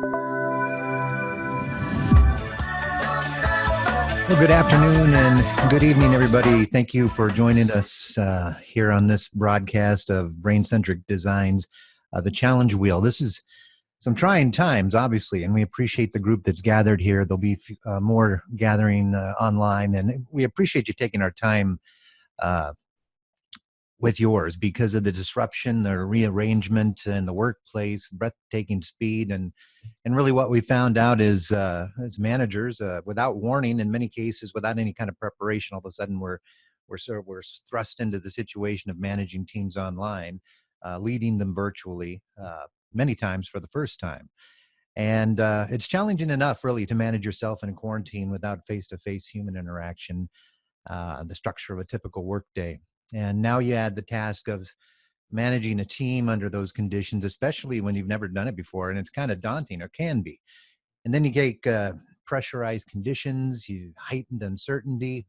Well, good afternoon and good evening, everybody. Thank you for joining us here on this broadcast of Brain-centric Designs, the Challenge Wheel. This is some trying times, obviously, and we appreciate the group that's gathered here. There'll be more gathering online, and we appreciate you taking our time with yours because of the disruption, the rearrangement in the workplace, breathtaking speed, and really what we found out is as managers, without warning, in many cases, without any kind of preparation, all of a sudden we're thrust into the situation of managing teams online, leading them virtually, many times for the first time. And it's challenging enough, really, to manage yourself in a quarantine without face-to-face human interaction, the structure of a typical workday. And now you add the task of managing a team under those conditions, especially when you've never done it before, and it's kind of daunting, or can be. And then you get pressurized conditions, you heightened uncertainty,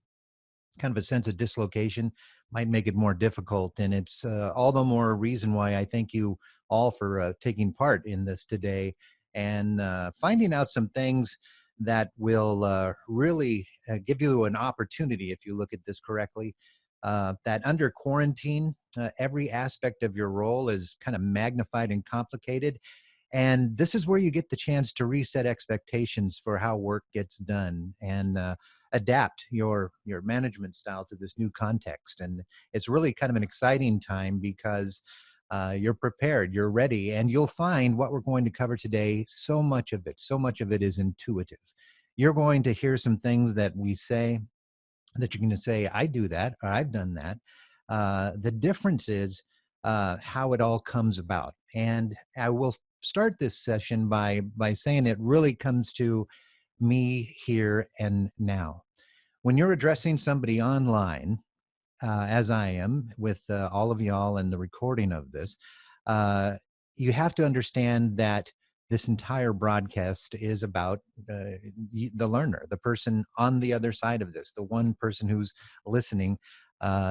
kind of a sense of dislocation might make it more difficult. And it's all the more reason why I thank you all for taking part in this today and finding out some things that will really give you an opportunity, if you look at this correctly, that under quarantine, every aspect of your role is kind of magnified and complicated. And this is where you get the chance to reset expectations for how work gets done and adapt your management style to this new context. And it's really kind of an exciting time because you're prepared, you're ready, and you'll find what we're going to cover today, so much of it is intuitive. You're going to hear some things that we say that you're going to say, I do that, or I've done that. The difference is how it all comes about. And I will start this session by saying it really comes to me here and now. When you're addressing somebody online, as I am with all of y'all and the recording of this, you have to understand that this entire broadcast is about the learner, the person on the other side of this, the one person who's listening,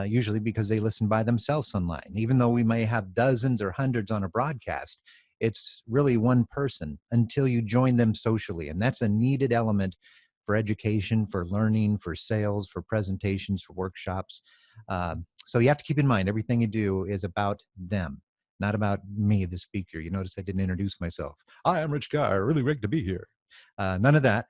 usually because they listen by themselves online. Even though we may have dozens or hundreds on a broadcast, it's really one person until you join them socially. And that's a needed element for education, for learning, for sales, for presentations, for workshops. So you have to keep in mind, everything you do is about them, not about me, the speaker. You notice I didn't introduce myself. Hi, I'm Rich Carr, really great to be here. None of that.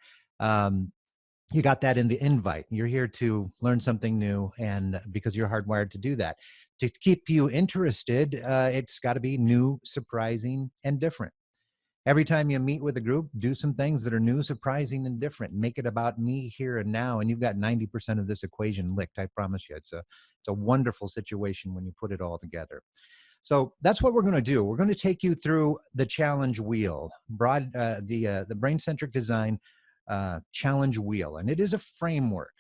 You got that in the invite. You're here to learn something new, and because you're hardwired to do that. To keep you interested, it's got to be new, surprising, and different. Every time you meet with a group, do some things that are new, surprising, and different. Make it about me here and now, and you've got 90% of this equation licked, I promise you. It's a wonderful situation when you put it all together. So that's what we're going to do. We're going to take you through the challenge wheel, the Brain-centric Design challenge wheel, and it is a framework.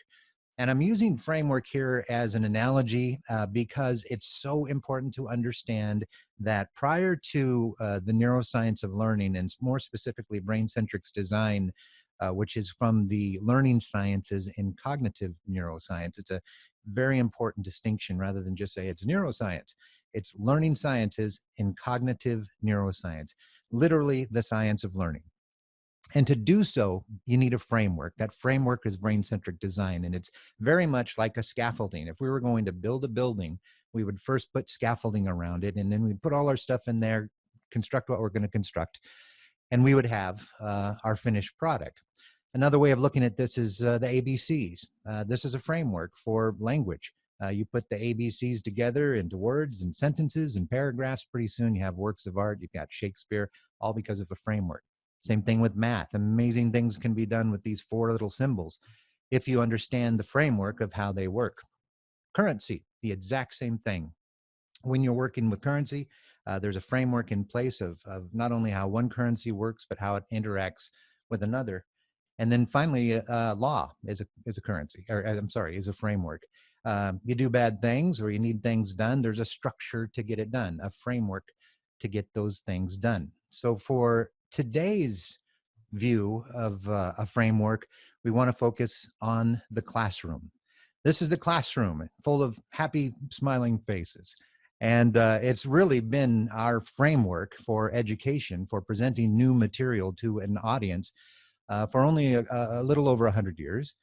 And I'm using framework here as an analogy because it's so important to understand that prior to the neuroscience of learning, and more specifically brain-centric design, which is from the learning sciences in cognitive neuroscience. It's a very important distinction rather than just say it's neuroscience. It's learning sciences in cognitive neuroscience, literally the science of learning. And to do so, you need a framework. That framework is brain-centric design, and it's very much like a scaffolding. If we were going to build a building, we would first put scaffolding around it, and then we'd put all our stuff in there, construct what we're going to construct, and we would have our finished product. Another way of looking at this is the ABCs. This is a framework for language. You put the ABCs together into words and sentences and paragraphs. Pretty soon you have works of art. You've got Shakespeare, all because of a framework. Same thing with math. Amazing things can be done with these four little symbols if you understand the framework of how they work. Currency, the exact same thing. When you're working with currency, there's a framework in place of not only how one currency works, but how it interacts with another. And then finally, law is a currency, or I'm sorry, is a framework. You do bad things or you need things done, there's a structure to get it done, a framework to get those things done. So for today's view of a framework, we want to focus on the classroom. This is the classroom full of happy, smiling faces. And it's really been our framework for education, for presenting new material to an audience for only a little over 100 years.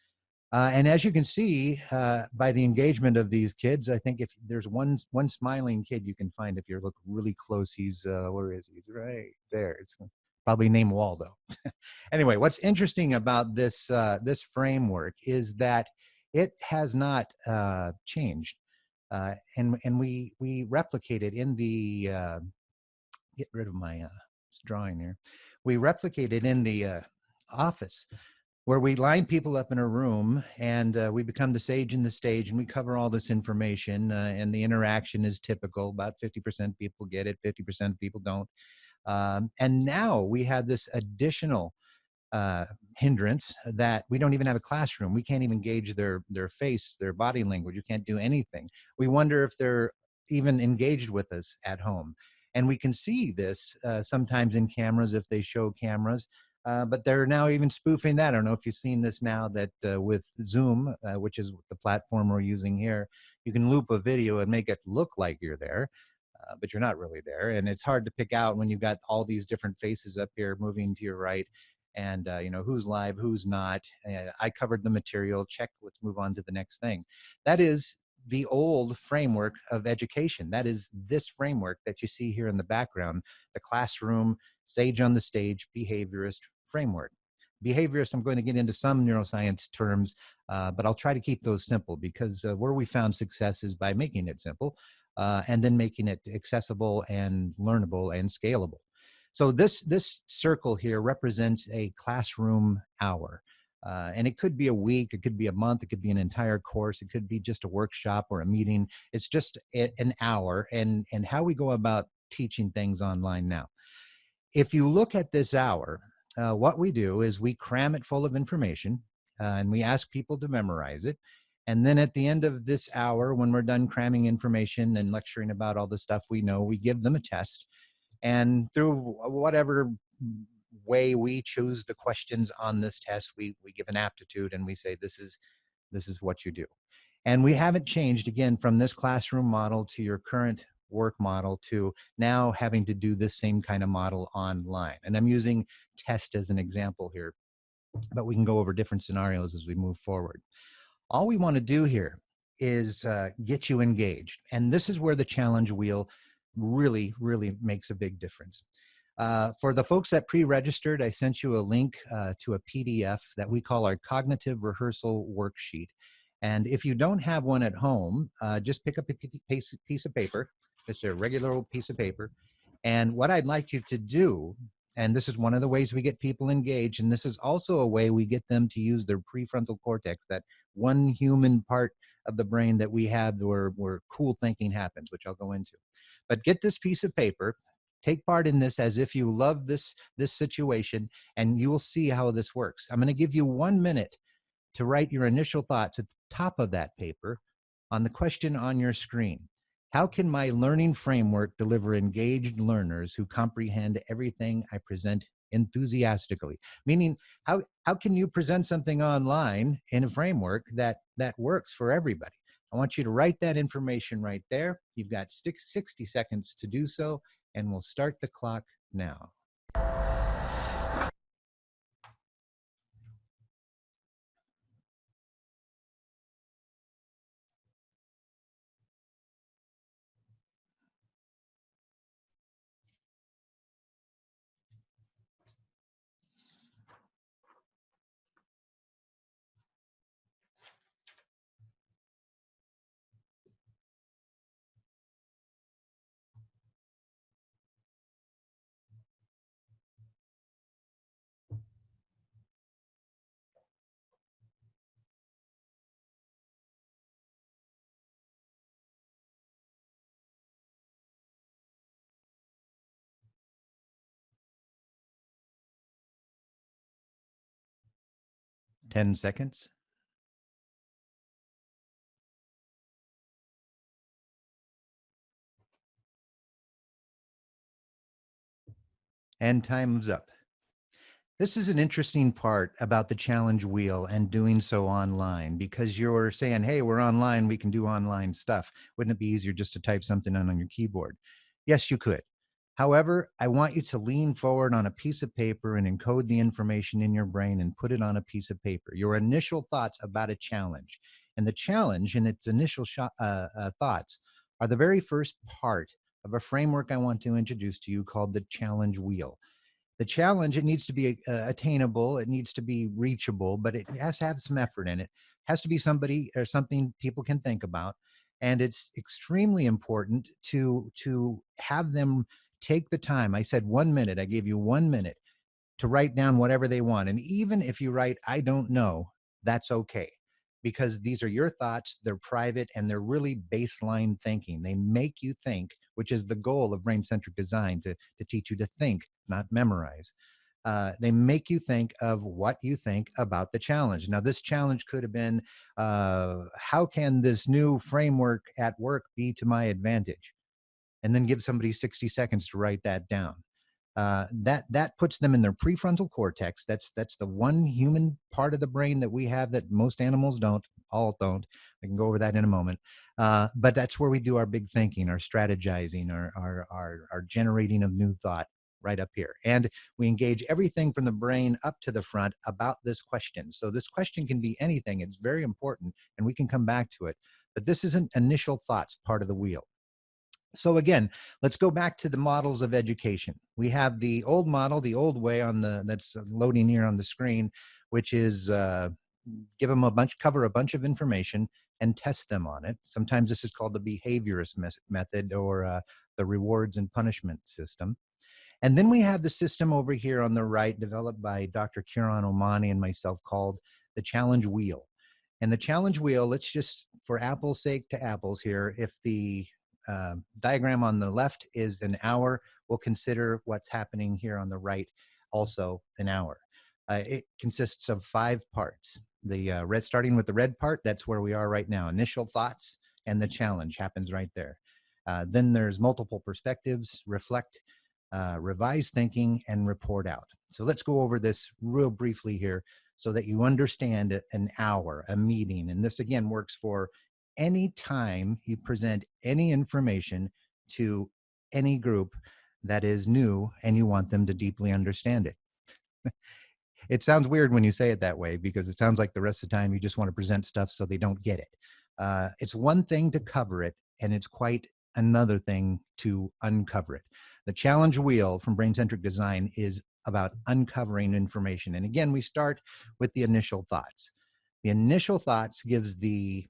And as you can see by the engagement of these kids, I think if there's one smiling kid you can find, if you look really close, he's where is he? He's right there. It's probably named Waldo. Anyway, what's interesting about this framework is that it has not changed, and we replicate it in the get rid of my drawing here. We replicate it in the office, where we line people up in a room, and we become the sage in the stage, and we cover all this information, and the interaction is typical. About 50% people get it, 50% people don't. And now we have this additional hindrance that we don't even have a classroom. We can't even gauge their face, their body language. You can't do anything. We wonder if they're even engaged with us at home. And we can see this sometimes in cameras if they show cameras. But they're now even spoofing that. I don't know if you've seen this now, that with Zoom, which is the platform we're using here, you can loop a video and make it look like you're there, but you're not really there. And it's hard to pick out when you've got all these different faces up here moving to your right, and you know who's live, who's not. I covered the material. Check. Let's move on to the next thing. That is the old framework of education. That is this framework that you see here in the background, the classroom, sage on the stage, behaviorist framework. Behaviorist, I'm going to get into some neuroscience terms, but I'll try to keep those simple, because where we found success is by making it simple and then making it accessible and learnable and scalable. So this circle here represents a classroom hour. And it could be a week, it could be a month, it could be an entire course, it could be just a workshop or a meeting. It's just an hour, and how we go about teaching things online now. If you look at this hour, what we do is we cram it full of information, and we ask people to memorize it. And then at the end of this hour, when we're done cramming information and lecturing about all the stuff we know, we give them a test. And through whatever way we choose the questions on this test, we give an aptitude, and we say, this is what you do. And we haven't changed, again, from this classroom model to your current work model to now having to do this same kind of model online. And I'm using test as an example here, but we can go over different scenarios as we move forward. All we want to do here is get you engaged. And this is where the challenge wheel really, really makes a big difference. For the folks that pre-registered, I sent you a link to a PDF that we call our cognitive rehearsal worksheet. And if you don't have one at home, just pick up a piece of paper, just a regular old piece of paper. And what I'd like you to do, and this is one of the ways we get people engaged, and this is also a way we get them to use their prefrontal cortex, that one human part of the brain that we have where cool thinking happens, which I'll go into. But get this piece of paper, take part in this as if you love this situation, and you will see how this works. I'm going to give you 1 minute to write your initial thoughts at the top of that paper on the question on your screen. How can my learning framework deliver engaged learners who comprehend everything I present enthusiastically? Meaning, how can you present something online in a framework that works for everybody? I want you to write that information right there. You've got 60 seconds to do so, and we'll start the clock now. 10 seconds. And time's up. This is an interesting part about the challenge wheel and doing so online, because you're saying, hey, we're online, we can do online stuff. Wouldn't it be easier just to type something on your keyboard? Yes, you could. However, I want you to lean forward on a piece of paper and encode the information in your brain and put it on a piece of paper. Your initial thoughts about a challenge. And the challenge and its initial thoughts are the very first part of a framework I want to introduce to you called the challenge wheel. The challenge, it needs to be attainable, it needs to be reachable, but it has to have some effort in it. Has to be somebody or something people can think about, and it's extremely important to have them take the time. I said 1 minute. I gave you 1 minute to write down whatever they want. And even if you write, I don't know, that's okay. Because these are your thoughts, they're private, and they're really baseline thinking. They make you think, which is the goal of brain-centric design, to teach you to think, not memorize. They make you think of what you think about the challenge. Now, this challenge could have been, how can this new framework at work be to my advantage? And then give somebody 60 seconds to write that down. That puts them in their prefrontal cortex. That's the one human part of the brain that we have that most animals don't. All don't. I can go over that in a moment. But that's where we do our big thinking, our strategizing, our generating of new thought right up here. And we engage everything from the brain up to the front about this question. So this question can be anything. It's very important, and we can come back to it. But this is an initial thoughts part of the wheel. So again, let's go back to the models of education. We have the old model, the old way on the that's loading here on the screen, which is give them cover a bunch of information and test them on it. Sometimes this is called the behaviorist method, or the rewards and punishment system. And then we have the system over here on the right, developed by Dr. Kiran Omani and myself, called the challenge wheel. And the challenge wheel, let's just, for apples' sake to apples here, if the diagram on the left is an hour, we'll consider what's happening here on the right also an hour. It consists of 5 parts. The starting with the red part, that's where we are right now. Initial thoughts and the challenge happens right there. Then there's multiple perspectives, reflect, revise thinking, and report out. So let's go over this real briefly here so that you understand an hour, a meeting. And this again works for any time you present any information to any group that is new and you want them to deeply understand it. It sounds weird when you say it that way, because it sounds like the rest of the time you just want to present stuff so they don't get it. It's one thing to cover it, and it's quite another thing to uncover it. The challenge wheel from Brain-centric Design is about uncovering information. And again, we start with the initial thoughts. The initial thoughts gives the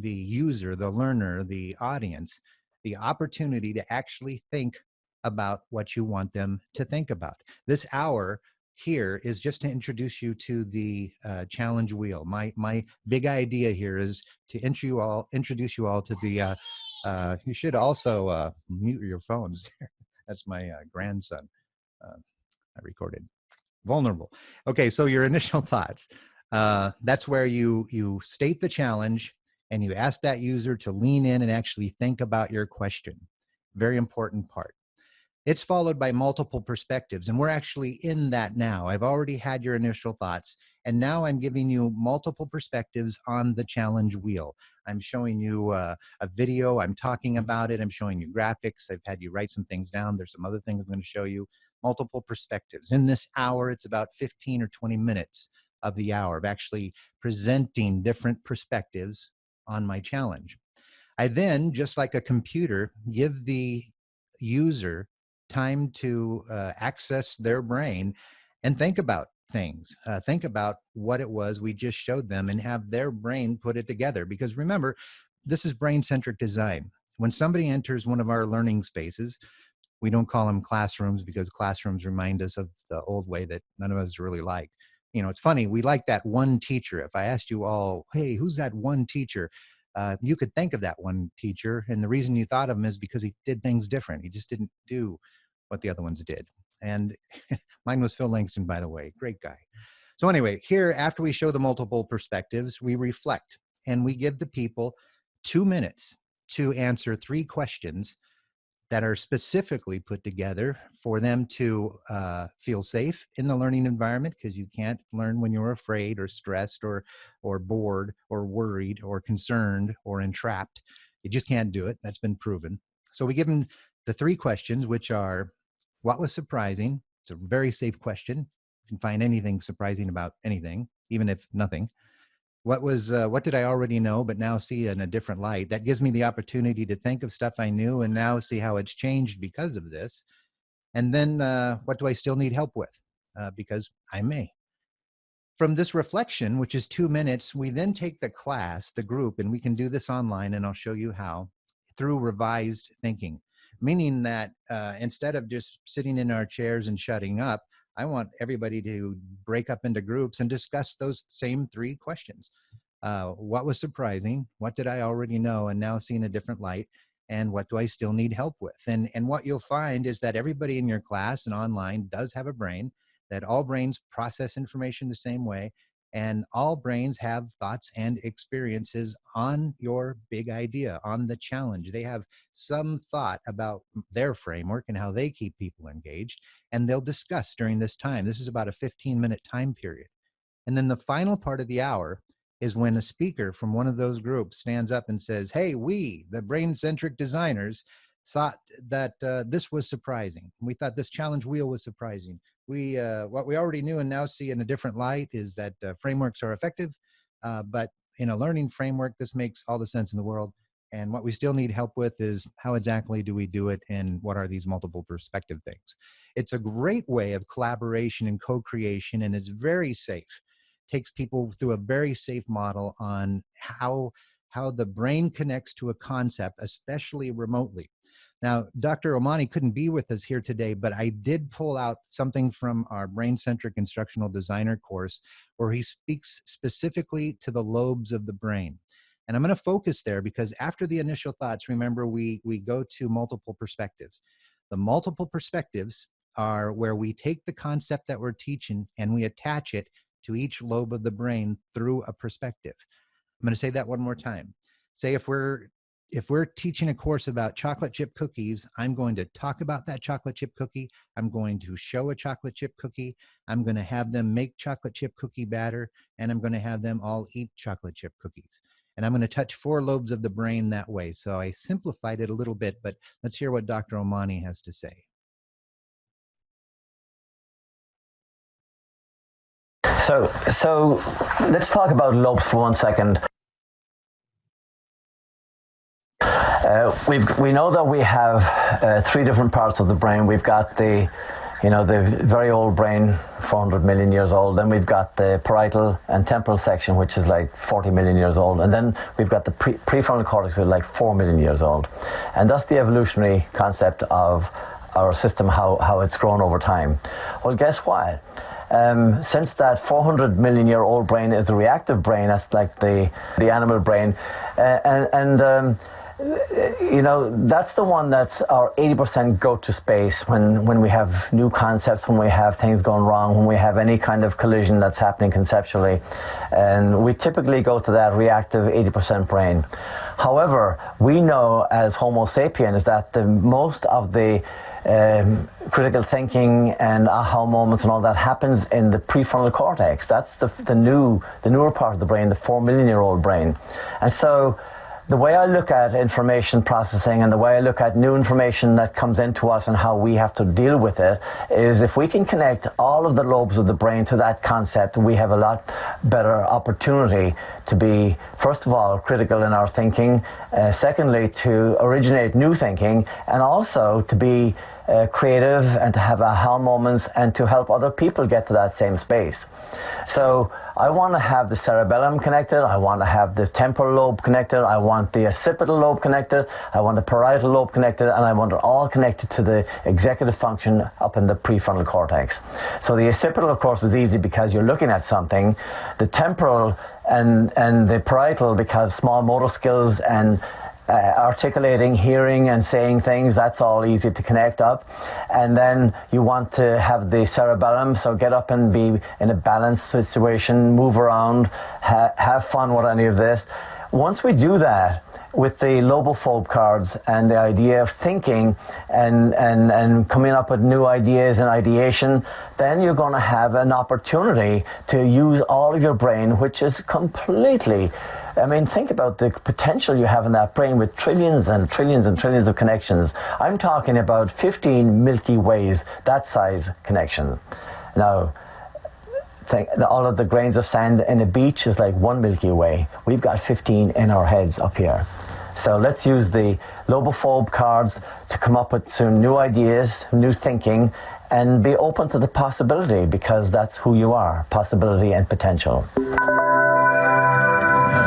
user, the learner, the audience, the opportunity to actually think about what you want them to think about. This hour here is just to introduce you to the challenge wheel. My big idea here is to introduce you all to the, you should also mute your phones. That's my grandson. I recorded. Vulnerable. Okay, so your initial thoughts. That's where you state the challenge and you ask that user to lean in and actually think about your question. Very important part. It's followed by multiple perspectives, and we're actually in that now. I've already had your initial thoughts, and now I'm giving you multiple perspectives on the challenge wheel. I'm showing you a video, I'm talking about it, I'm showing you graphics, I've had you write some things down, there's some other things I'm going to show you, multiple perspectives. In this hour, it's about 15 or 20 minutes of the hour of actually presenting different perspectives on my challenge. I then, just like a computer, give the user time to access their brain and think about things, think about what it was we just showed them, and have their brain put it together. Because remember, this is brain-centric design. When somebody enters one of our learning spaces, we don't call them classrooms, because classrooms remind us of the old way that none of us really liked. You know, it's funny, we like that one teacher. If I asked you all, hey, who's that one teacher? You could think of that one teacher, and the reason you thought of him is because he did things different. He just didn't do what the other ones did. And mine was Phil Langston, by the way, great guy. So anyway, here, after we show the multiple perspectives, we reflect, and we give the people 2 minutes to answer 3 questions that are specifically put together for them to feel safe in the learning environment, because you can't learn when you're afraid or stressed or bored or worried or concerned or entrapped. You just can't do it. That's been proven. So we give them the 3 questions, which are, what was surprising? It's a very safe question. You can find anything surprising about anything, even if nothing. What did I already know but now see in a different light? That gives me the opportunity to think of stuff I knew and now see how it's changed because of this. And then what do I still need help with? Because I may. From this reflection, which is 2 minutes, we then take the class, the group, and we can do this online, and I'll show you how, through revised thinking. Meaning that instead of just sitting in our chairs and shutting up, I want everybody to break up into groups and discuss those same 3 questions. What was surprising? What did I already know and now see in a different light? And what do I still need help with? And what you'll find is that everybody in your class and online does have a brain, that all brains process information the same way, and all brains have thoughts and experiences on your big idea, on the challenge. They have some thought about their framework and how they keep people engaged, and they'll discuss during this time. This is about a 15-minute time period. And then the final part of the hour is when a speaker from one of those groups stands up and says, hey, we, the brain-centric designers, thought that this was surprising. We thought this challenge wheel was surprising. What we already knew and now see in a different light is that frameworks are effective, but in a learning framework, this makes all the sense in the world. And what we still need help with is how exactly do we do it, and what are these multiple perspective things? It's a great way of collaboration and co-creation, and it's very safe. Takes people through a very safe model on how the brain connects to a concept, especially remotely. Now, Dr. Omani couldn't be with us here today, but I did pull out something from our Brain-centric Instructional Designer course where he speaks specifically to the lobes of the brain. And I'm going to focus there because after the initial thoughts, remember, we go to multiple perspectives. The multiple perspectives are where we take the concept that we're teaching and we attach it to each lobe of the brain through a perspective. I'm going to say that one more time. Say if we're teaching a course about chocolate chip cookies, I'm going to talk about that chocolate chip cookie. I'm going to show a chocolate chip cookie. I'm going to have them make chocolate chip cookie batter, and I'm going to have them all eat chocolate chip cookies. And I'm going to touch 4 lobes of the brain that way. So I simplified it a little bit, but let's hear what Dr. Omani has to say. So let's talk about lobes for 1 second. We know that we have 3 different parts of the brain. We've got the very old brain, 400 million years old. Then we've got the parietal and temporal section, which is like 40 million years old. And then we've got the prefrontal cortex, which is like 4 million years old. And that's the evolutionary concept of our system, how it's grown over time. Well, guess what? Since that 400 million year old brain is a reactive brain, that's like the animal brain, that's the one that's our 80% go to space when we have new concepts, when we have things going wrong, when we have any kind of collision that's happening conceptually. And we typically go to that reactive 80% brain. However, we know as Homo sapiens that the most of the critical thinking and aha moments and all that happens in the prefrontal cortex. That's the newer part of the brain, the 4 million year old brain. And so the way I look at information processing and the way I look at new information that comes into us and how we have to deal with it is if we can connect all of the lobes of the brain to that concept, we have a lot better opportunity to be, first of all, critical in our thinking, secondly, to originate new thinking, and also to be creative and to have aha moments and to help other people get to that same space. So I want to have the cerebellum connected, I want to have the temporal lobe connected, I want the occipital lobe connected, I want the parietal lobe connected, and I want it all connected to the executive function up in the prefrontal cortex. So the occipital, of course, is easy because you're looking at something. The temporal and the parietal, because small motor skills and articulating, hearing and saying things, that's all easy to connect up. And then you want to have the cerebellum, so get up and be in a balanced situation, move around, have fun with any of this. Once we do that with the lobophobe cards and the idea of thinking and coming up with new ideas and ideation, then you're going to have an opportunity to use all of your brain, which is completely, I mean, think about the potential you have in that brain with trillions and trillions and trillions of connections. I'm talking about 15 Milky Ways, that size connection. Now, all of the grains of sand in a beach is like one Milky Way. We've got 15 in our heads up here. So let's use the lobophobe cards to come up with some new ideas, new thinking, and be open to the possibility, because that's who you are, possibility and potential. Now,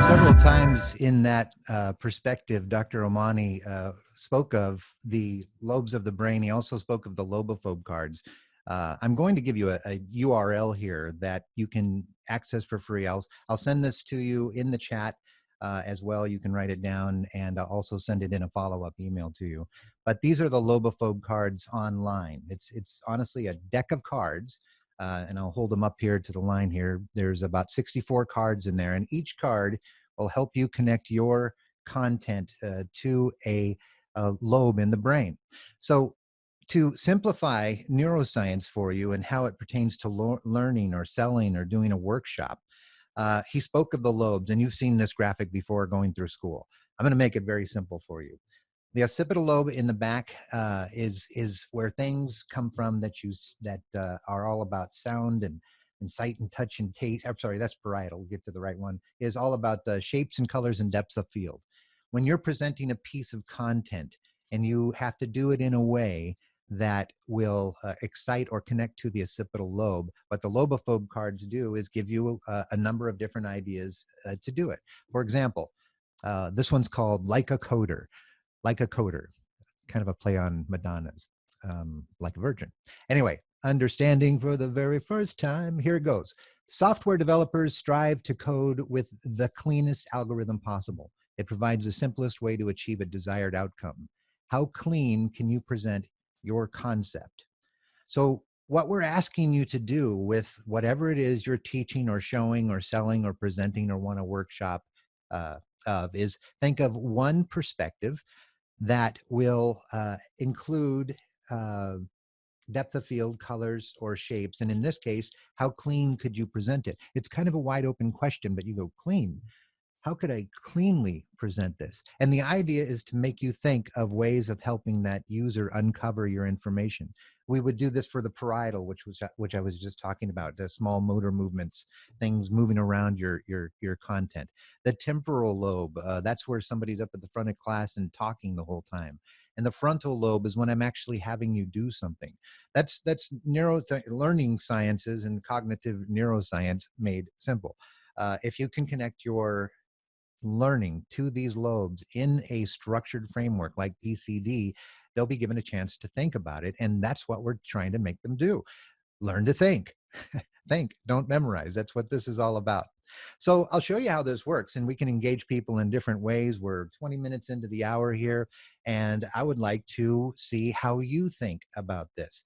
several times in that perspective, Dr. Omani spoke of the lobes of the brain. He also spoke of the lobophobe cards. I'm going to give you a URL here that you can access for free. I'll send this to you in the chat as well. You can write it down, and I'll also send it in a follow-up email to you. But these are the lobophobe cards online. It's honestly a deck of cards, and I'll hold them up here to the line here. There's about 64 cards in there, and each card will help you connect your content to a lobe in the brain. So to simplify neuroscience for you and how it pertains to learning or selling or doing a workshop, he spoke of the lobes, and you've seen this graphic before going through school. I'm going to make it very simple for you. The occipital lobe in the back is where things come from that are all about sound and sight and touch and taste. I'm sorry, that's parietal. We'll get to the right one. Is all about shapes and colors and depth of field. When you're presenting a piece of content and you have to do it in a way that will excite or connect to the occipital lobe, what the lobophobe cards do is give you a number of different ideas to do it. For example, this one's called Like a Coder. Like a Coder, kind of a play on Madonna's Like a Virgin. Anyway, understanding for the very first time, here it goes. Software developers strive to code with the cleanest algorithm possible. It provides the simplest way to achieve a desired outcome. How clean can you present your concept? So what we're asking you to do with whatever it is you're teaching or showing or selling or presenting or want a workshop of is think of one perspective that will include depth of field, colors, or shapes. And in this case, how clean could you present it? It's kind of a wide open question, but you go, clean. How could I cleanly present this? And the idea is to make you think of ways of helping that user uncover your information. We would do this for the parietal, which I was just talking about, the small motor movements, things moving around your content. The temporal lobe, that's where somebody's up at the front of class and talking the whole time. And the frontal lobe is when I'm actually having you do something. That's learning sciences and cognitive neuroscience made simple. If you can connect your learning to these lobes in a structured framework like BcD, they'll be given a chance to think about it. And that's what we're trying to make them do. Learn to think. Think, don't memorize. That's what this is all about. So I'll show you how this works, and we can engage people in different ways. We're 20 minutes into the hour here, and I would like to see how you think about this.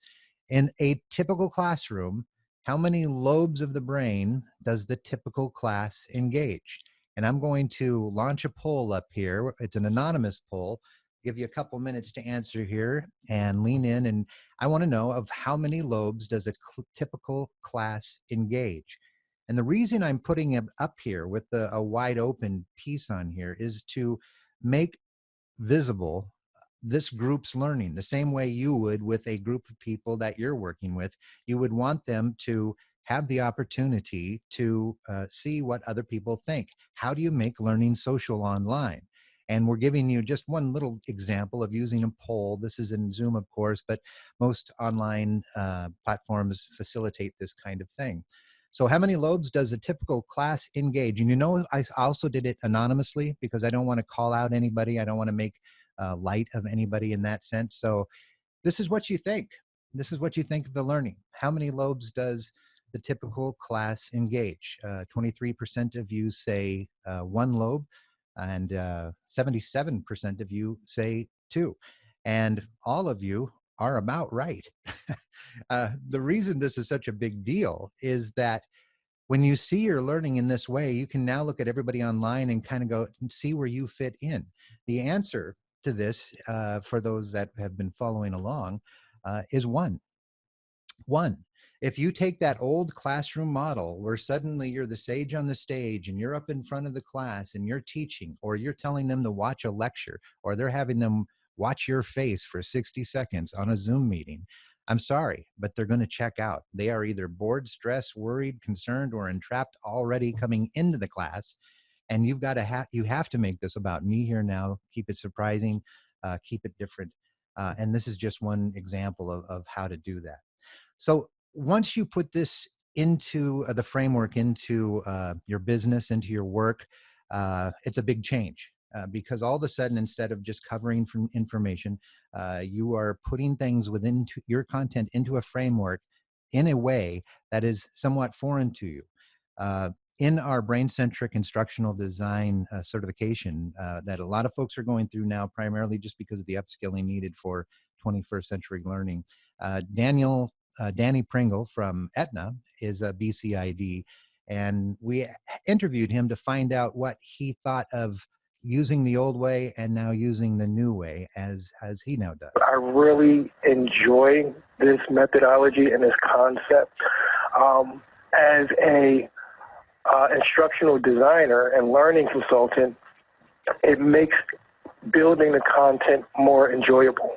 In a typical classroom, how many lobes of the brain does the typical class engage? And I'm going to launch a poll up here. It's an anonymous poll. Give you a couple minutes to answer here and lean in. And I want to know of how many lobes does a typical class engage? And the reason I'm putting it up here with a wide open piece on here is to make visible this group's learning the same way you would with a group of people that you're working with. You would want them to have the opportunity to see what other people think. How do you make learning social online? And we're giving you just one little example of using a poll. This is in Zoom, of course, but most online platforms facilitate this kind of thing. So how many lobes does a typical class engage? And you know, I also did it anonymously because I don't want to call out anybody. I don't want to make light of anybody in that sense. So this is what you think. This is what you think of the learning. How many lobes does the typical class engage? 23% of you say one lobe, and 77% of you say two. And all of you are about right. The reason this is such a big deal is that When you see your learning in this way, you can now look at everybody online and kind of go and see where you fit in. The answer to this, for those that have been following along, is one. One, if you take that old classroom model where suddenly you're the sage on the stage and you're up in front of the class and you're teaching, or you're telling them to watch a lecture, or they're having them watch your face for 60 seconds on a Zoom meeting, I'm sorry, but they're going to check out. They are either bored, stressed, worried, concerned, or entrapped already coming into the class. And you've got to you have to make this about me here now. Keep it surprising, keep it different. And this is just one example of how to do that. So once you put this into the framework, into your business, into your work, it's a big change, because all of a sudden, instead of just covering from information, you are putting things within your content into a framework in a way that is somewhat foreign to you. In our brain-centric instructional design certification that a lot of folks are going through now, primarily just because of the upskilling needed for 21st century learning, Danny Pringle from Aetna is a BcID, and we interviewed him to find out what he thought of using the old way and now using the new way as he now does. I really enjoy this methodology and this concept. As a instructional designer and learning consultant, it makes building the content more enjoyable.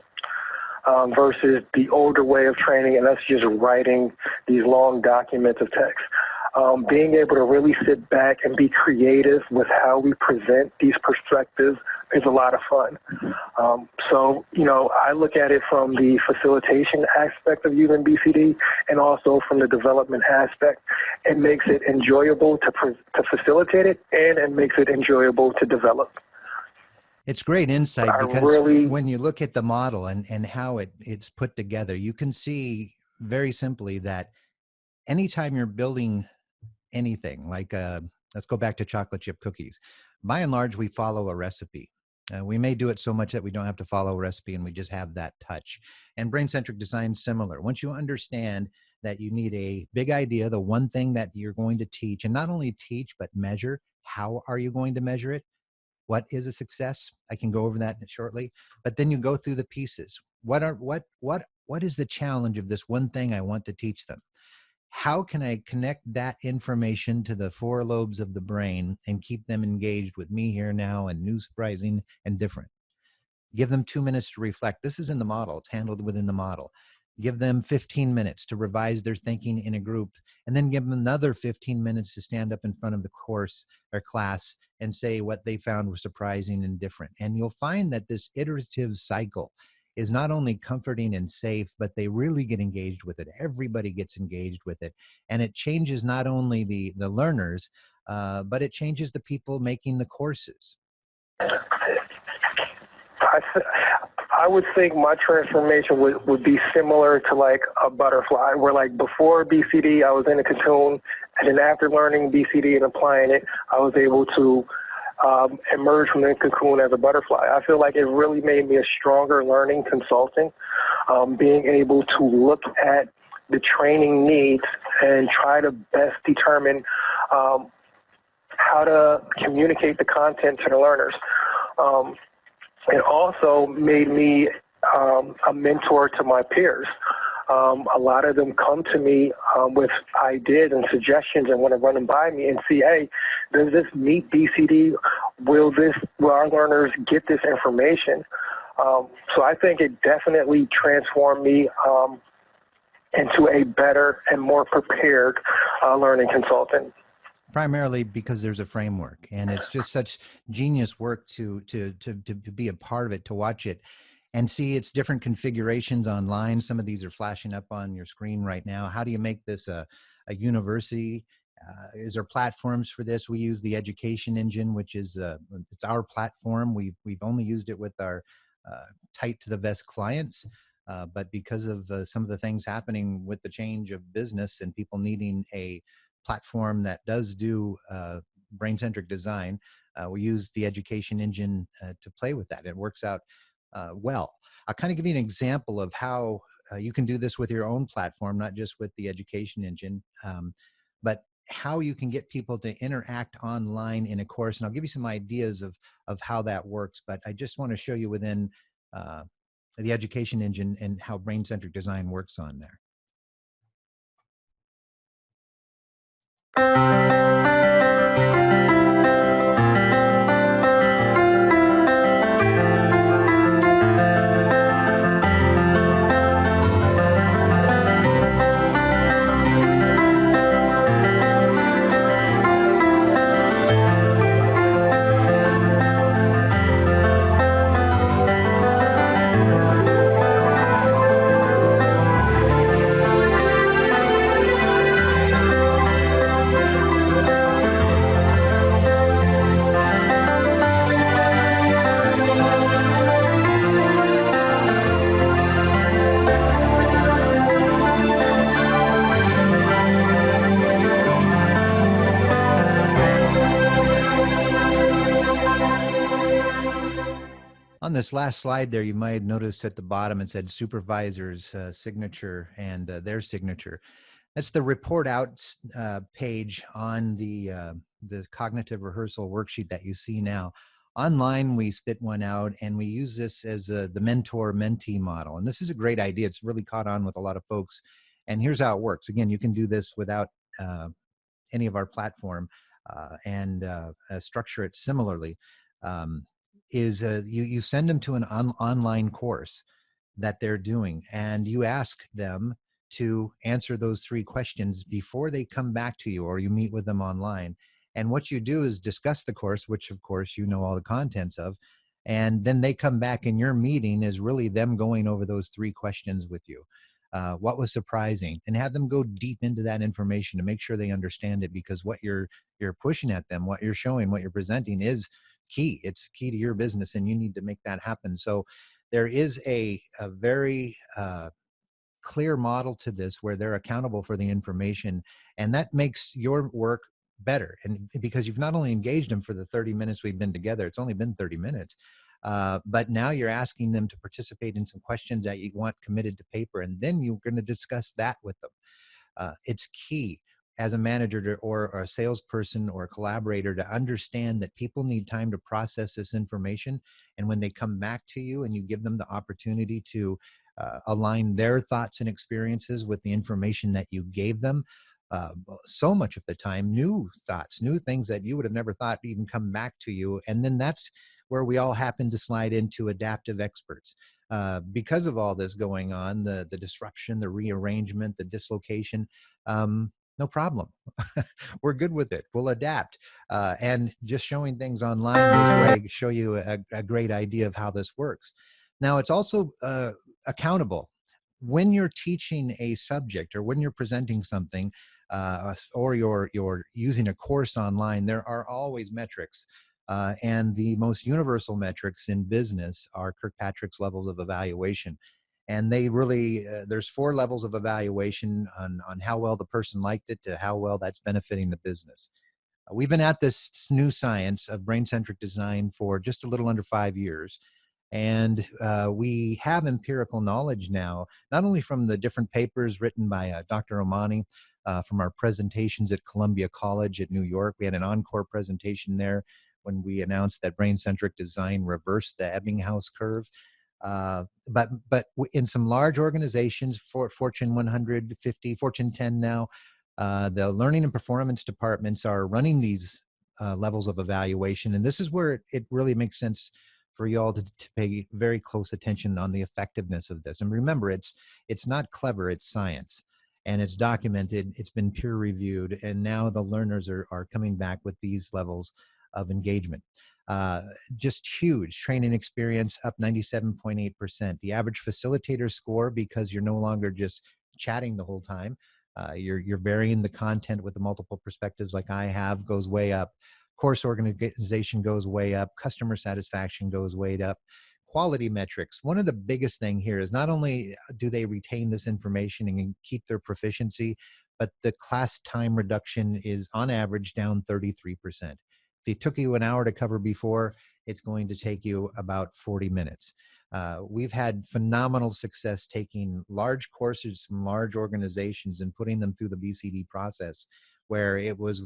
Versus the older way of training, and that's just writing these long documents of text. Being able to really sit back and be creative with how we present these perspectives is a lot of fun. So, I look at it from the facilitation aspect of using BcD and also from the development aspect. It makes it enjoyable to facilitate it, and it makes it enjoyable to develop. It's great insight, because when you look at the model and how it's put together, you can see very simply that anytime you're building anything, like let's go back to chocolate chip cookies. By and large, we follow a recipe. We may do it so much that we don't have to follow a recipe and we just have that touch. And brain-centric design is similar. Once you understand that you need a big idea, the one thing that you're going to teach, and not only teach, but measure, how are you going to measure it? What is a success? I can go over that shortly, but then you go through the pieces. What is the challenge of this one thing I want to teach them? How can I connect that information to the four lobes of the brain and keep them engaged with me here now and new, surprising, and different? Give them 2 minutes to reflect. This is in the model. It's handled within the model. Give them 15 minutes to revise their thinking in a group, and then give them another 15 minutes to stand up in front of the course or class and say what they found was surprising and different. And you'll find that this iterative cycle is not only comforting and safe, but they really get engaged with it. Everybody gets engaged with it. And it changes not only the learners, but it changes the people making the courses. I would think my transformation would be similar to like a butterfly, where like before BcD, I was in a cocoon, and then after learning BcD and applying it, I was able to emerge from the cocoon as a butterfly. I feel like it really made me a stronger learning consultant, being able to look at the training needs and try to best determine how to communicate the content to the learners. It also made me a mentor to my peers. A lot of them come to me with ideas and suggestions and want to run them by me and see, hey, does this meet BcD? Will our learners get this information? So I think it definitely transformed me into a better and more prepared learning consultant. Primarily because there's a framework, and it's just such genius work to be a part of it, to watch it and see its different configurations online. Some of these are flashing up on your screen right now. How do you make this a university? Is there platforms for this? We use the education engine, which is it's our platform. We've only used it with our tight to the vest clients, but because of some of the things happening with the change of business and people needing a platform that does do brain-centric design, we use the education engine to play with that. It works out well. I'll kind of give you an example of how you can do this with your own platform, not just with the education engine. But how you can get people to interact online in a course. And I'll give you some ideas of how that works, but I just want to show you within the education engine and how brain-centric design works on there. On this last slide there, you might have noticed at the bottom it said supervisor's signature and their signature. That's the report out page on the cognitive rehearsal worksheet that you see now. Online, we spit one out and we use this as the mentor-mentee model. And this is a great idea. It's really caught on with a lot of folks. And here's how it works. Again, you can do this without any of our platform and structure it similarly. You send them to an online course that they're doing, and you ask them to answer those 3 questions before they come back to you or you meet with them online. And what you do is discuss the course, which of course you know all the contents of, and then they come back, and your meeting is really them going over those 3 questions with you. What was surprising, and have them go deep into that information to make sure they understand it, because what you're pushing at them, what you're showing, what you're presenting is key. It's key to your business, and you need to make that happen. So there is a very clear model to this where they're accountable for the information, and that makes your work better. And because you've not only engaged them for the 30 minutes we've been together, it's only been 30 minutes, but now you're asking them to participate in some questions that you want committed to paper, and then you're going to discuss that with them. It's key as a manager or a salesperson or a collaborator to understand that people need time to process this information. And when they come back to you and you give them the opportunity to align their thoughts and experiences with the information that you gave them, so much of the time, new thoughts, new things that you would have never thought even come back to you. And then that's where we all happen to slide into adaptive experts. Because of all this going on, the disruption, the rearrangement, the dislocation, no problem. We're good with it. We'll adapt. And just showing things online this way show you a great idea of how this works. Now, it's also accountable. When you're teaching a subject or when you're presenting something or you're using a course online, there are always metrics. And the most universal metrics in business are Kirkpatrick's levels of evaluation. And they really, there's 4 levels of evaluation on how well the person liked it to how well that's benefiting the business. We've been at this new science of brain-centric design for just a little under 5 years. And we have empirical knowledge now, not only from the different papers written by Dr. Omani, from our presentations at Columbia College at New York. We had an encore presentation there when we announced that brain-centric design reversed the Ebbinghaus curve. But in some large organizations, for Fortune 150, Fortune 10 now, the learning and performance departments are running these levels of evaluation. And this is where it really makes sense for you all to pay very close attention on the effectiveness of this. And remember, it's not clever, it's science. And it's documented, it's been peer reviewed, and now the learners are coming back with these levels of engagement. Just huge training experience, up 97.8%. The average facilitator score, because you're no longer just chatting the whole time, you're varying the content with the multiple perspectives like I have, goes way up. Course organization goes way up. Customer satisfaction goes way up. Quality metrics. One of the biggest thing here is not only do they retain this information and keep their proficiency, but the class time reduction is on average down 33%. If it took you an hour to cover before, it's going to take you about 40 minutes. We've had phenomenal success taking large courses from large organizations and putting them through the BcD process, where it was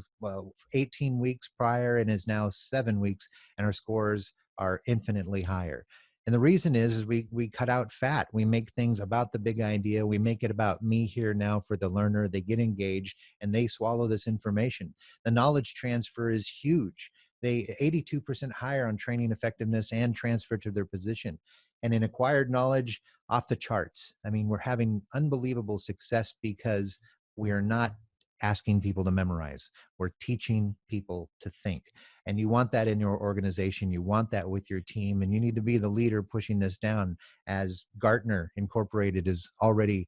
18 weeks prior and is now 7 weeks, and our scores are infinitely higher. And the reason is we cut out fat. We make things about the big idea. We make it about me here now for the learner. They get engaged and they swallow this information. The knowledge transfer is huge. They 82% higher on training effectiveness and transfer to their position. And in acquired knowledge, off the charts. I mean, we're having unbelievable success because we are not asking people to memorize. We're teaching people to think. And you want that in your organization. You want that with your team. And you need to be the leader pushing this down, as Gartner Incorporated is already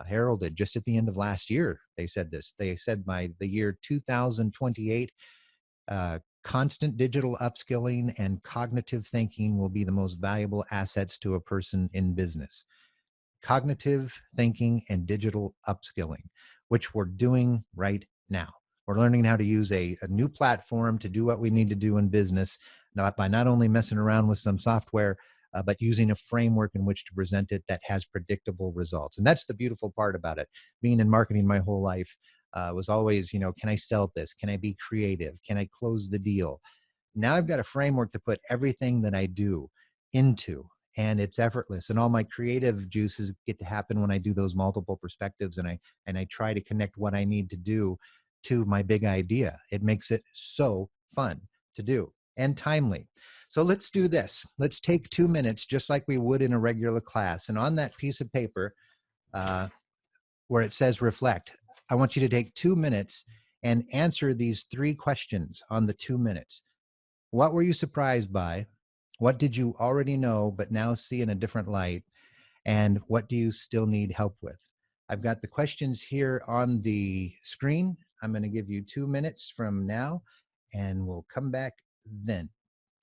heralded. Just at the end of last year, they said this. They said by the year 2028, constant digital upskilling and cognitive thinking will be the most valuable assets to a person in business. Cognitive thinking and digital upskilling, which we're doing right now. We're learning how to use a new platform to do what we need to do in business, not by not only messing around with some software, but using a framework in which to present it that has predictable results. And that's the beautiful part about it. Being in marketing my whole life was always, can I sell this? Can I be creative? Can I close the deal? Now I've got a framework to put everything that I do into, and it's effortless. And all my creative juices get to happen when I do those multiple perspectives, and I try to connect what I need to do to my big idea. It makes it so fun to do and timely. So let's do this. Let's take 2 minutes, just like we would in a regular class. And on that piece of paper where it says reflect, I want you to take 2 minutes and answer these 3 questions on the 2 minutes. What were you surprised by? What did you already know but now see in a different light? And what do you still need help with? I've got the questions here on the screen. I'm going to give you 2 minutes from now, and we'll come back then.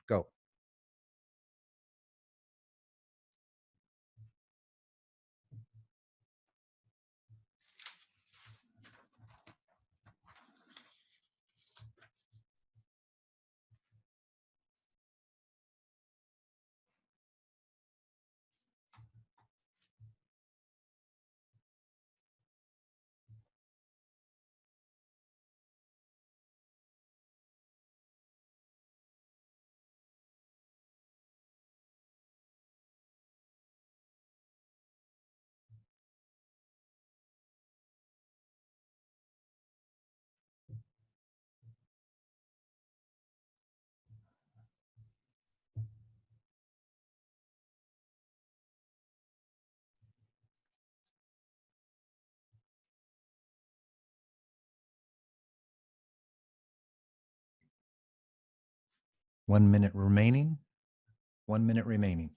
Go. One minute remaining. 1 minute remaining.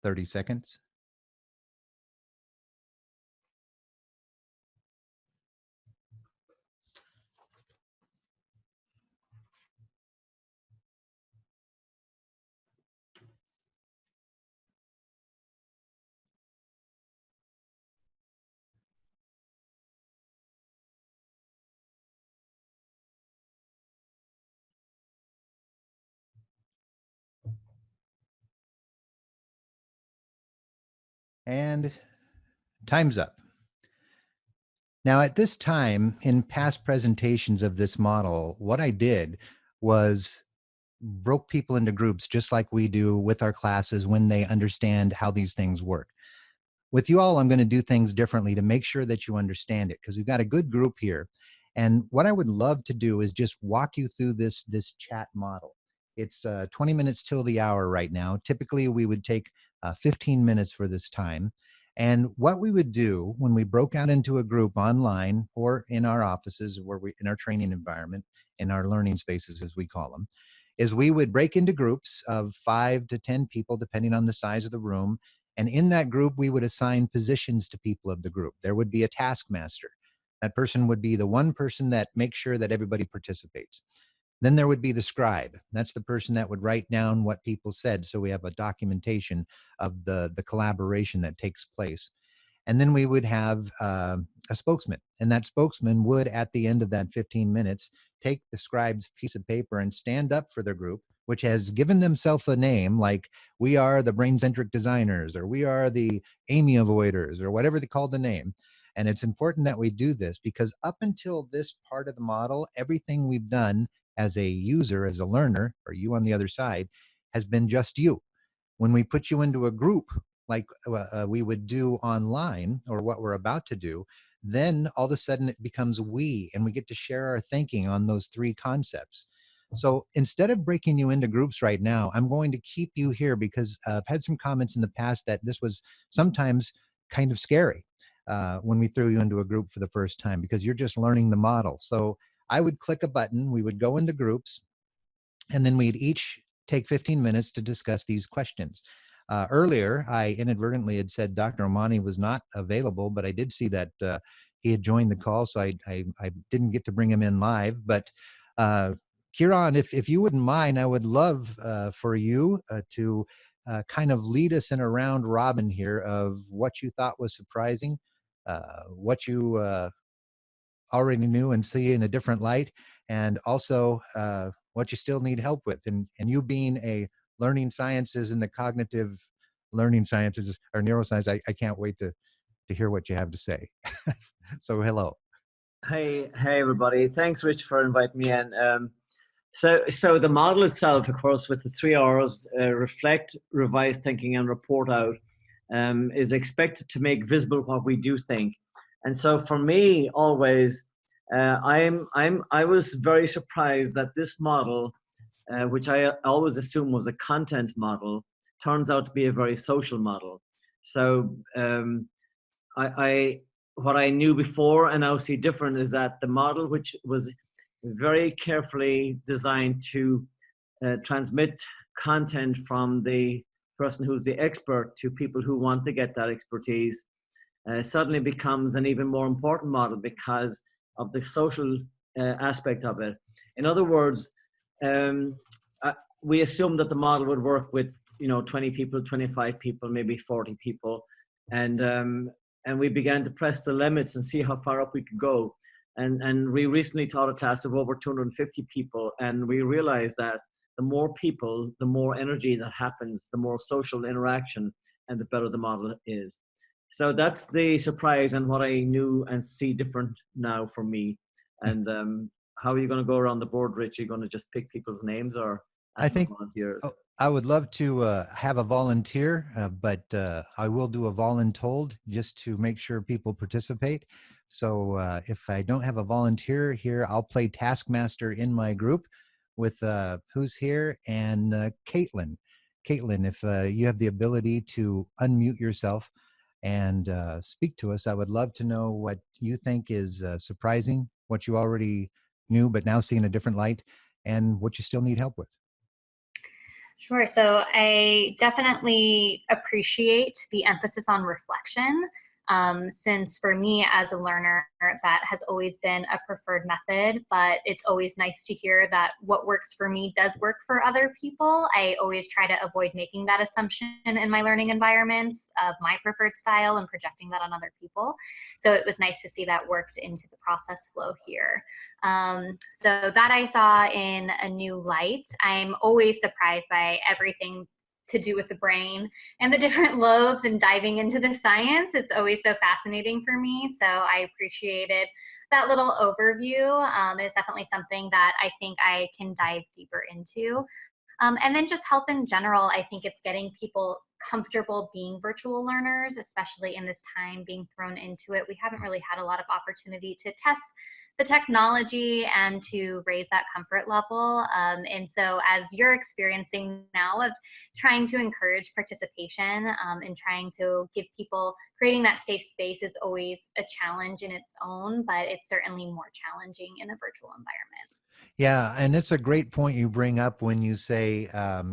Thirty seconds. And time's up. Now, at this time, in past presentations of this model, what I did was broke people into groups, just like we do with our classes when they understand how these things work. With you all, I'm going to do things differently to make sure that you understand it, because we've got a good group here. And what I would love to do is just walk you through this chat model. It's 20 minutes till the hour right now. Typically, we would take 15 minutes for this time. And what we would do when we broke out into a group online or in our offices, in our training environment, in our learning spaces, as we call them, is we would break into groups of 5 to 10 people, depending on the size of the room. And in that group, we would assign positions to people of the group. There would be a taskmaster. That person would be the one person that makes sure that everybody participates. Then there would be the scribe. That's the person that would write down what people said, so we have a documentation of the collaboration that takes place. And then we would have a spokesman. And that spokesman would, at the end of that 15 minutes, take the scribe's piece of paper and stand up for their group, which has given themselves a name, like we are the brain-centric designers, or we are the Amy avoiders, or whatever they call the name. And it's important that we do this because up until this part of the model, everything we've done as a user, as a learner, or you on the other side, has been just you. When we put you into a group like we would do online, or what we're about to do, then all of a sudden it becomes we, and we get to share our thinking on those three concepts. So instead of breaking you into groups right now, I'm going to keep you here because I've had some comments in the past that this was sometimes kind of scary when we threw you into a group for the first time, because you're just learning the model. So I would click a button, we would go into groups, and then we'd each take 15 minutes to discuss these questions. Earlier, I inadvertently had said Dr. Omani was not available, but I did see that he had joined the call, so I didn't get to bring him in live. But Kieran, if you wouldn't mind, I would love for you to kind of lead us in a round robin here of what you thought was surprising, what you already knew and see in a different light, and also what you still need help with. And you being a learning sciences and the cognitive learning sciences or neuroscience, I can't wait to hear what you have to say. So hello. Hey everybody. Thanks, Rich, for inviting me in. So the model itself, of course, with the 3 R's, reflect, revise thinking, and report out, is expected to make visible what we do think. And so for me, always, I was very surprised that this model, which I always assumed was a content model, turns out to be a very social model. So what I knew before and now see different is that the model, which was very carefully designed to transmit content from the person who's the expert to people who want to get that expertise, suddenly becomes an even more important model because of the social aspect of it. In other words, we assumed that the model would work with 20 people, 25 people, maybe 40 people, and we began to press the limits and see how far up we could go. And we recently taught a class of over 250 people, and we realized that the more people, the more energy that happens, the more social interaction, and the better the model is. So that's the surprise and what I knew and see different now for me. And how are you going to go around the board, Rich? Are you going to just pick people's names, or I think volunteers? I would love to have a volunteer, but I will do a voluntold just to make sure people participate. So if I don't have a volunteer here, I'll play Taskmaster in my group with who's here, and Caitlin. Caitlin, if you have the ability to unmute yourself and speak to us, I would love to know what you think is surprising, what you already knew but now see in a different light, and what you still need help with. Sure. So I definitely appreciate the emphasis on reflection, since for me as a learner, that has always been a preferred method, but it's always nice to hear that what works for me does work for other people. I always try to avoid making that assumption in my learning environments of my preferred style and projecting that on other people. So it was nice to see that worked into the process flow here. So that I saw in a new light. I'm always surprised by everything to do with the brain and the different lobes and diving into the science. It's always so fascinating for me. So I appreciated that little overview. It's definitely something that I think I can dive deeper into. And then just help in general, I think it's getting people comfortable being virtual learners, especially in this time being thrown into it. We haven't really had a lot of opportunity to test the technology and to raise that comfort level. And so as you're experiencing now of trying to encourage participation and trying to give people, creating that safe space is always a challenge in its own, but it's certainly more challenging in a virtual environment. Yeah, and it's a great point you bring up when you say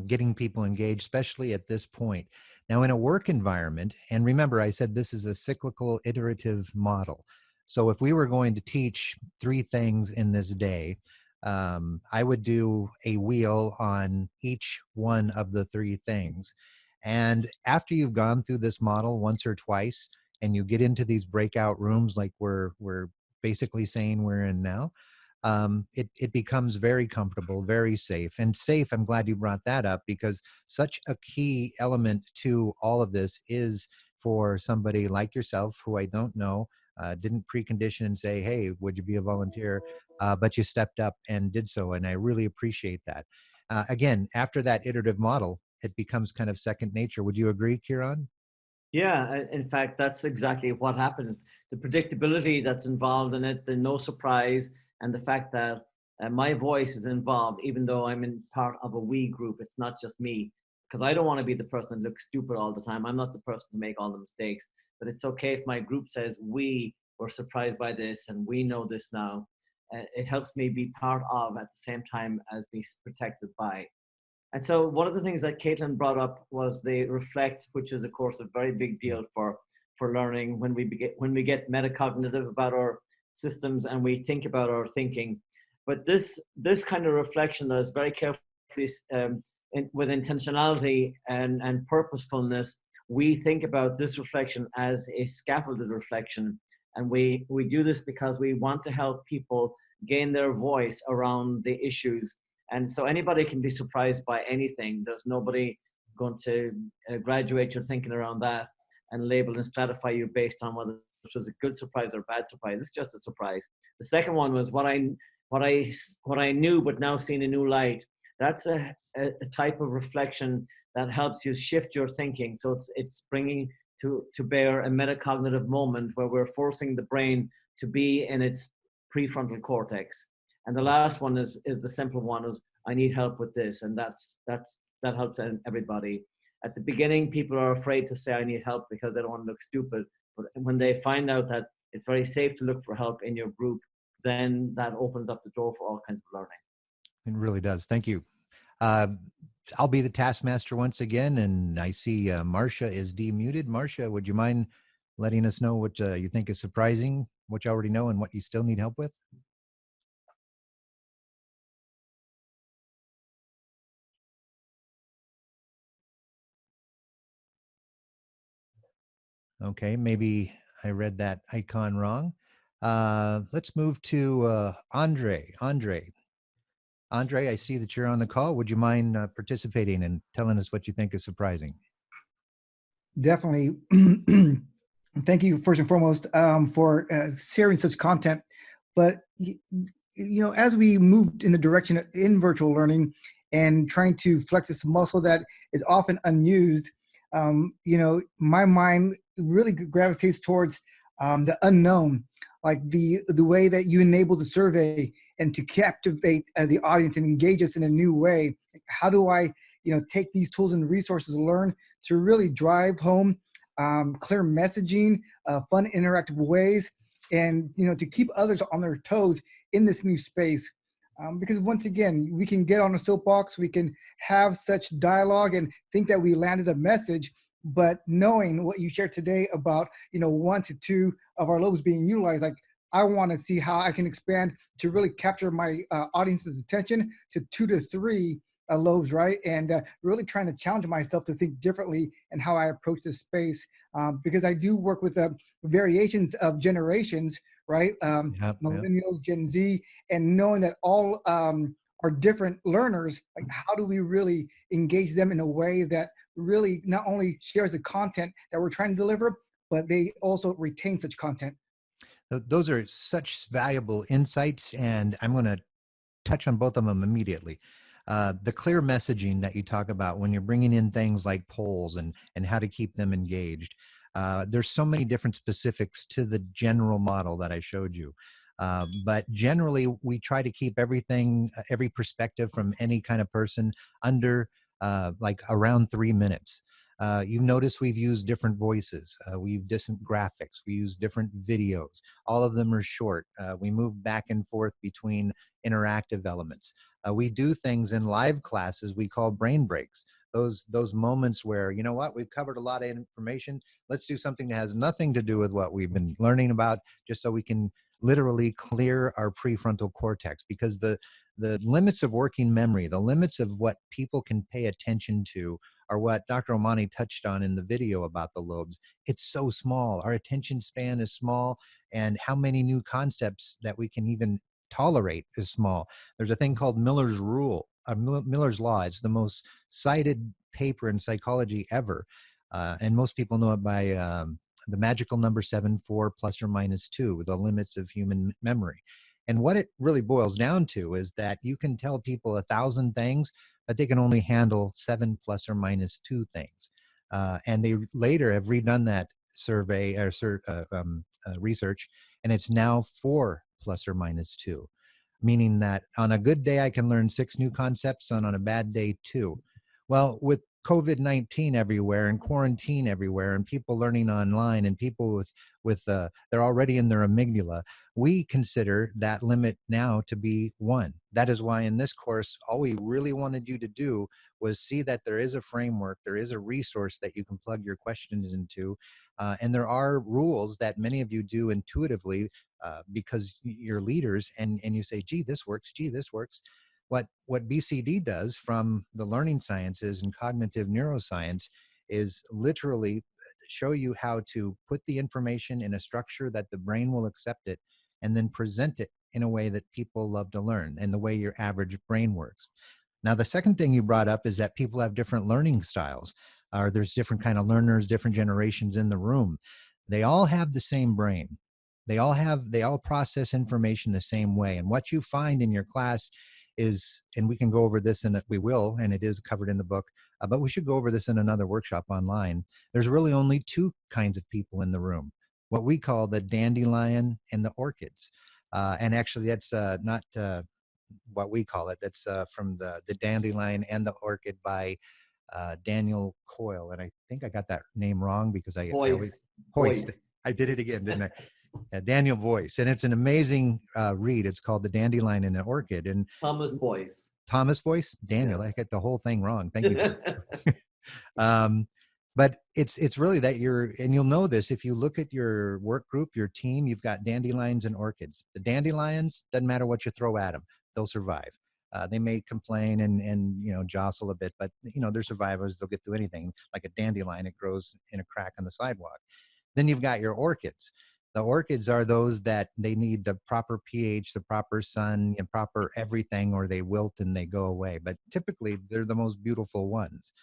getting people engaged, especially at this point. Now, in a work environment, and remember, I said this is a cyclical, iterative model. So if we were going to teach 3 things in this day, I would do a wheel on each one of the 3 things. And after you've gone through this model once or twice, and you get into these breakout rooms like we're basically saying we're in now, it becomes very comfortable, very safe. And safe, I'm glad you brought that up, because such a key element to all of this is for somebody like yourself, who I don't know, didn't precondition and say, hey, would you be a volunteer? But you stepped up and did so, and I really appreciate that. Again, after that iterative model, it becomes kind of second nature. Would you agree, Kieran? Yeah, in fact, that's exactly what happens. The predictability that's involved in it, the no surprise, and the fact that my voice is involved, even though I'm in part of a we group. It's not just me, because I don't want to be the person that looks stupid all the time. I'm not the person to make all the mistakes. But it's okay if my group says we were surprised by this and we know this now. It helps me be part of at the same time as be protected by. And so one of the things that Caitlin brought up was the reflect, which is of course a very big deal for learning when we get metacognitive about our systems and we think about our thinking. But this kind of reflection that is very carefully with intentionality and purposefulness, we think about this reflection as a scaffolded reflection. And we do this because we want to help people gain their voice around the issues. And so anybody can be surprised by anything. There's nobody going to graduate your thinking around that and label and stratify you based on whether it was a good surprise or bad surprise. It's just a surprise. The second one was what I knew, but now seen a new light. That's a type of reflection that helps you shift your thinking. So it's bringing to bear a metacognitive moment where we're forcing the brain to be in its prefrontal cortex. And the last one is the simple one, is I need help with this. And that helps everybody. At the beginning, people are afraid to say I need help because they don't want to look stupid. But when they find out that it's very safe to look for help in your group, then that opens up the door for all kinds of learning. It really does. Thank you. I'll be the taskmaster once again, and I see Marcia is demuted. Marcia, would you mind letting us know what you think is surprising, what you already know, and what you still need help with? Okay, maybe I read that icon wrong. Let's move to Andre. Andre, I see that you're on the call. Would you mind participating and telling us what you think is surprising? Definitely. Thank you, first and foremost, for sharing such content. But, as we moved in the direction in virtual learning and trying to flex this muscle that is often unused, my mind really gravitates towards the unknown, like the way that you enable the survey and to captivate the audience and engage us in a new way. How do I, take these tools and resources to learn to really drive home clear messaging, fun, interactive ways, and to keep others on their toes in this new space. Because once again, we can get on a soapbox, we can have such dialogue and think that we landed a message, but knowing what you shared today about 1 to 2 of our lobes being utilized, like I want to see how I can expand to really capture my audience's attention to 2 to 3 lobes, right? And really trying to challenge myself to think differently and how I approach this space, because I do work with variations of generations, right? Millennials, Gen Z, and knowing that all are different learners, like how do we really engage them in a way that really not only shares the content that we're trying to deliver, but they also retain such content. Those are such valuable insights, and I'm going to touch on both of them immediately. The clear messaging that you talk about when you're bringing in things like polls and how to keep them engaged. There's so many different specifics to the general model that I showed you. But generally, we try to keep everything, every perspective from any kind of person under like around 3 minutes. You've noticed we've used different voices. We use different graphics. We use different videos. All of them are short. We move back and forth between interactive elements. We do things in live classes we call brain breaks. those moments where, you know what, we've covered a lot of information. Let's do something that has nothing to do with what we've been learning about, just so we can literally clear our prefrontal cortex, because the limits of working memory, the limits of what people can pay attention to, are what Dr. Omani touched on in the video about the lobes. It's so small. Our attention span is small, and how many new concepts that we can even tolerate is small. There's a thing called Miller's rule, Miller's law. It's the most cited paper in psychology ever. And most people know it by the magical number 7, 4 plus or minus 2, the limits of human memory. And what it really boils down to is that you can tell people 1,000 things, but they can only handle 7 plus or minus 2 things. And they later have redone that survey or research, and it's now 4 plus or minus 2, meaning that on a good day I can learn 6 new concepts, and on a bad day 2. Well, with COVID-19 everywhere and quarantine everywhere and people learning online and people with they're already in their amygdala, we consider that limit now to be 1. That is why in this course, all we really wanted you to do was see that there is a framework, there is a resource that you can plug your questions into, and there are rules that many of you do intuitively because you're leaders, and you say, gee, this works, gee, this works. What BcD does from the learning sciences and cognitive neuroscience is literally show you how to put the information in a structure that the brain will accept it, and then present it in a way that people love to learn, and the way your average brain works. Now, the second thing you brought up is that people have different learning styles, or there's different kind of learners, different generations in the room. They all have the same brain. They all process information the same way. And what you find in your class is, and we can go over this, and we will, and it is covered in the book, but we should go over this in another workshop online. There's really only 2 kinds of people in the room, what we call the dandelion and the orchids. And actually that's not what we call it. That's from the Dandelion and the Orchid by Daniel Coyle. And I think I got that name wrong because I always Hoist. I did it again, didn't I? Daniel Boyce. And it's an amazing read. It's called The Dandelion and the Orchid. And Thomas Boyce. Thomas Boyce? Daniel, I got the whole thing wrong. Thank you. But it's really that and you'll know this if you look at your work group, your team, you've got dandelions and orchids. The dandelions, doesn't matter what you throw at them, they'll survive. They may complain and jostle a bit, but they're survivors. They'll get through anything. Like a dandelion, it grows in a crack on the sidewalk. Then you've got your orchids. The orchids are those that they need the proper pH, the proper sun, and proper everything, or they wilt and they go away. But typically, they're the most beautiful ones.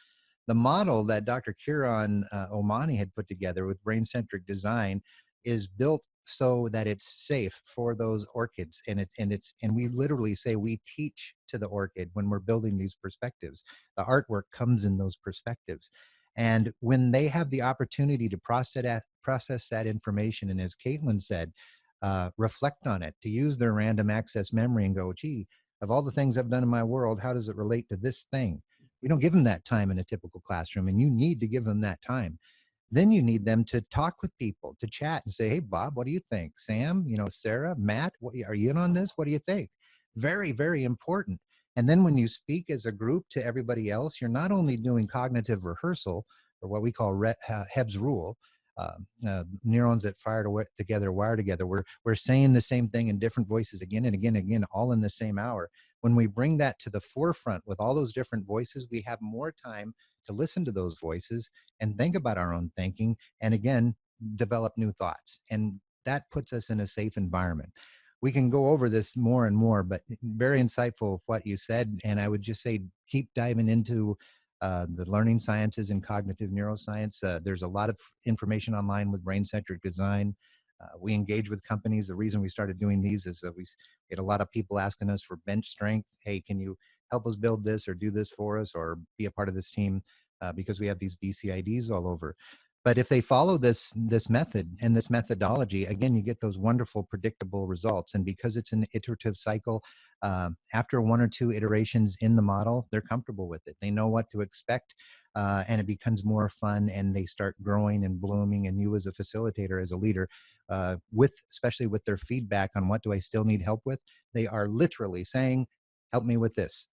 The model that Dr. Kiran Omani had put together with Brain-centric Design is built so that it's safe for those orchids. And we literally say we teach to the orchid when we're building these perspectives. The artwork comes in those perspectives. And when they have the opportunity to process that information, and as Caitlin said, reflect on it, to use their random access memory and go, gee, of all the things I've done in my world, how does it relate to this thing? We don't give them that time in a typical classroom, and you need to give them that time. Then you need them to talk with people, to chat and say, hey, Bob, what do you think? Sam, Sarah, Matt, are you in on this? What do you think? Very, very important. And then when you speak as a group to everybody else, you're not only doing cognitive rehearsal, or what we call Hebb's rule, neurons that fire together, wire together. We're saying the same thing in different voices again and again and again, all in the same hour. When we bring that to the forefront with all those different voices, we have more time to listen to those voices and think about our own thinking, and again, develop new thoughts. And that puts us in a safe environment. We can go over this more and more, but very insightful of what you said. And I would just say, keep diving into the learning sciences and cognitive neuroscience. There's a lot of information online with brain-centric design. We engage with companies. The reason we started doing these is that we get a lot of people asking us for bench strength. Hey, can you help us build this or do this for us or be a part of this team? Because we have these BcIDs all over. But if they follow this method and this methodology, again, you get those wonderful, predictable results. And because it's an iterative cycle, after 1 or 2 iterations in the model, they're comfortable with it. They know what to expect, and it becomes more fun, and they start growing and blooming. And you as a facilitator, as a leader, especially with their feedback on what do I still need help with, they are literally saying, help me with this.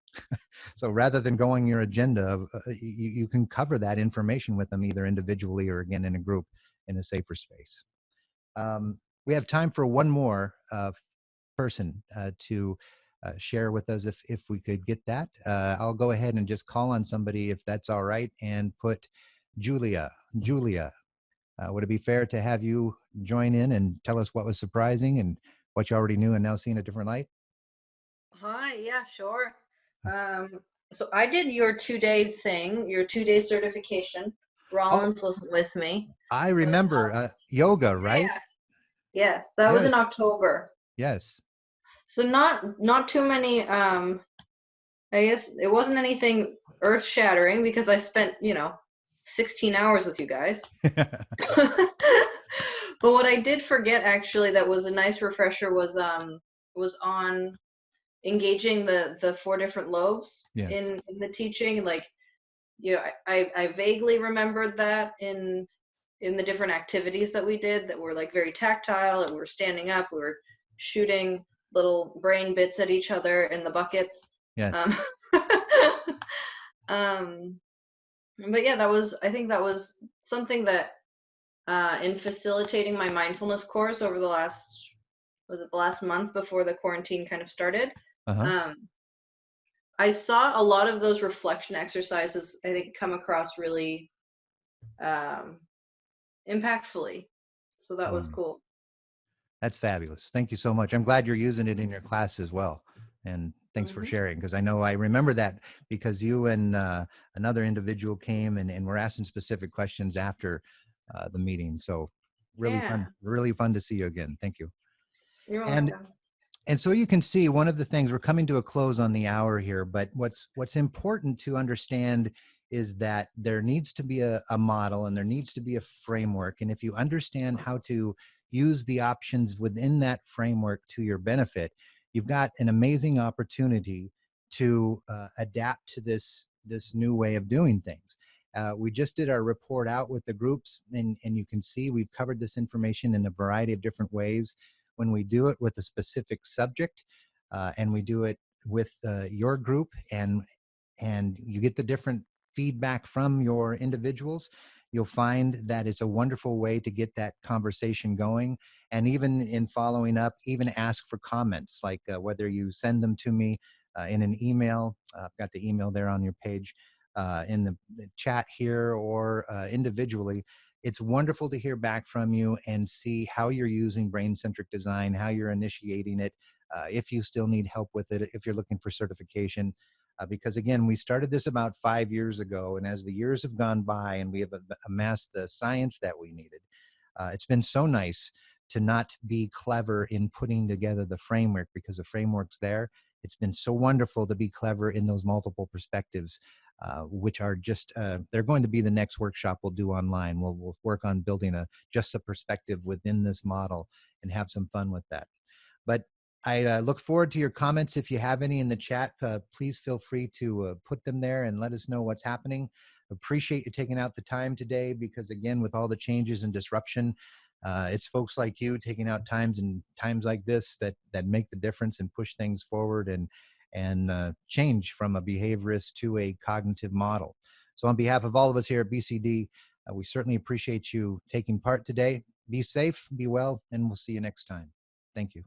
So rather than going your agenda, you can cover that information with them either individually or again in a group in a safer space. We have time for one more person to share with us if we could get that. I'll go ahead and just call on somebody if that's all right and put Julia. Julia, would it be fair to have you join in and tell us what was surprising and what you already knew and now see in a different light? Hi, yeah, sure. So I did your 2-day thing, your 2-day certification. Rollins wasn't with me. I remember yoga, right? Yeah. Yes, that was in October. Yes. So not too many. I guess it wasn't anything earth-shattering because I spent 16 hours with you guys. But what I did forget actually that was a nice refresher was on engaging the 4 different lobes in the teaching. Like, I vaguely remembered that in the different activities that we did that were like very tactile, and we were standing up, we were shooting little brain bits at each other in the buckets. Yes. But yeah, I think that was something that in facilitating my mindfulness course over the last month before the quarantine kind of started. I saw a lot of those reflection exercises, I think, come across really impactfully. So that was cool. That's fabulous. Thank you so much. I'm glad you're using it in your class as well. And thanks for sharing, because I know I remember that because you and another individual came and were asking specific questions after the meeting. So really fun to see you again. Thank you. You're welcome. And so you can see one of the things, we're coming to a close on the hour here, but what's important to understand is that there needs to be a model and there needs to be a framework. And if you understand how to use the options within that framework to your benefit, you've got an amazing opportunity to adapt to this new way of doing things. We just did our report out with the groups, and you can see we've covered this information in a variety of different ways. When we do it with a specific subject, and we do it with your group, and you get the different feedback from your individuals, you'll find that it's a wonderful way to get that conversation going. And even in following up, even ask for comments, like whether you send them to me in an email. I've got the email there on your page, in the chat here, or individually. It's wonderful to hear back from you and see how you're using brain-centric design, how you're initiating it, if you still need help with it, if you're looking for certification. Because again, we started this about 5 years ago, and as the years have gone by and we have amassed the science that we needed, it's been so nice to not be clever in putting together the framework, because the framework's there. It's been so wonderful to be clever in those multiple perspectives, which are just, they're going to be the next workshop we'll do online. We'll work on building just a perspective within this model and have some fun with that. But I look forward to your comments. If you have any in the chat, please feel free to put them there and let us know what's happening. Appreciate you taking out the time today, because again, with all the changes and disruption, it's folks like you taking out times like this that make the difference and push things forward and change from a behaviorist to a cognitive model. So on behalf of all of us here at BcD, we certainly appreciate you taking part today. Be safe, be well, and we'll see you next time. Thank you.